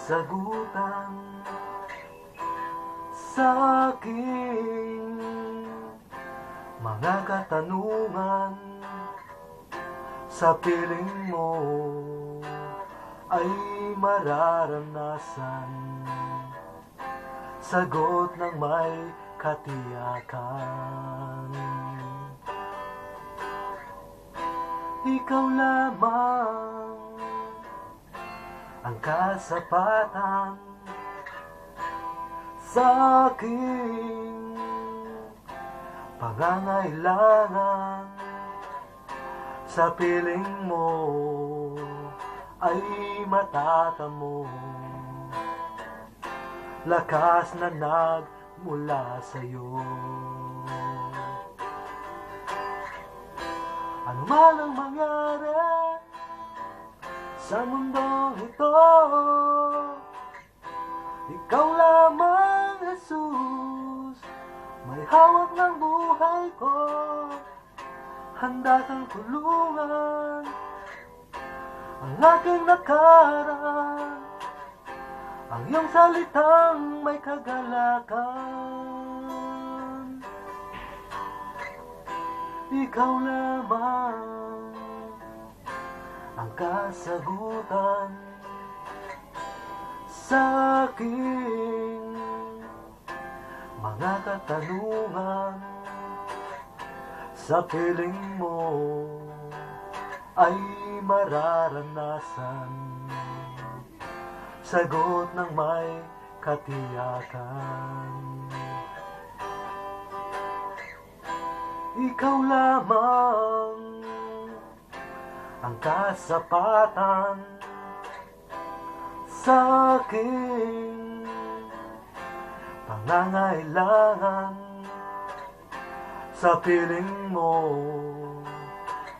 sagutan sa aking mga katanungan. Sa piling mo ay mararanasan sagot ng may katiyakan. Ikaw lamang ang kasapatan sa aking pangangailangan. Sa piling mo ay matatamo lakas na nagmula sa'yo. Ano man ang mangyari sa mundong ito, ikaw lamang, Jesus, may hawak ng buhay ko. Handa kang tulungan ang aking nakaraan, ang iyong salitang may kagalakan. Ikaw lamang ang kasagutan sa aking mga katanungan. Sa piling mo ay mararanasan sagot ng may katiyakan. Ikaw lamang ang kasapatan sa aking pangangailangan. Sa piling mo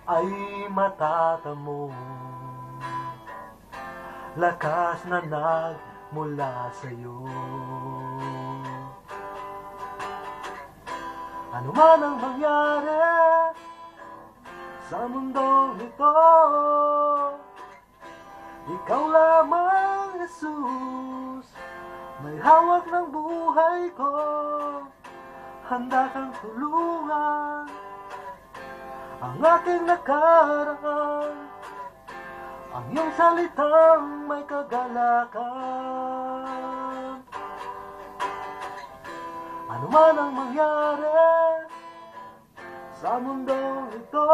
ay matatamo lakas na nagmula sa'yo. Ano man ang mangyari sa mundong ito, ikaw lamang, Jesus, may hawak ng buhay ko. Handa kang tulungan ang aking nakaraan, ang iyong salitang may kagalakan. Ano man ang mangyari sa mundong ito,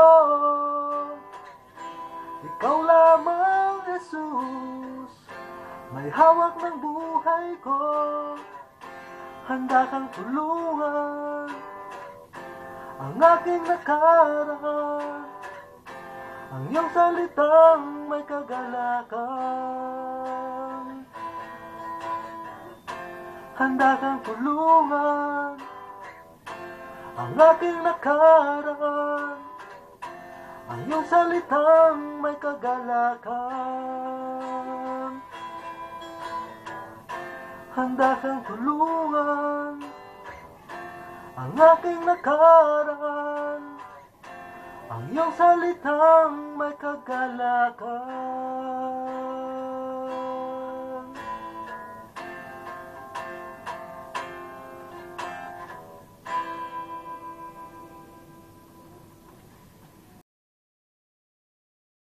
ikaw lamang, Jesus, may hawak ng buhay ko. Handa kang tulungan ang aking nakaraan, ang iyong salitang may kagalakan. Handa kang tulungan ang aking nakaraan, ang iyong salitang may kagalakan. Handa kang tulungan ang aking nakaraan, ang iyong salitang may kagalakan.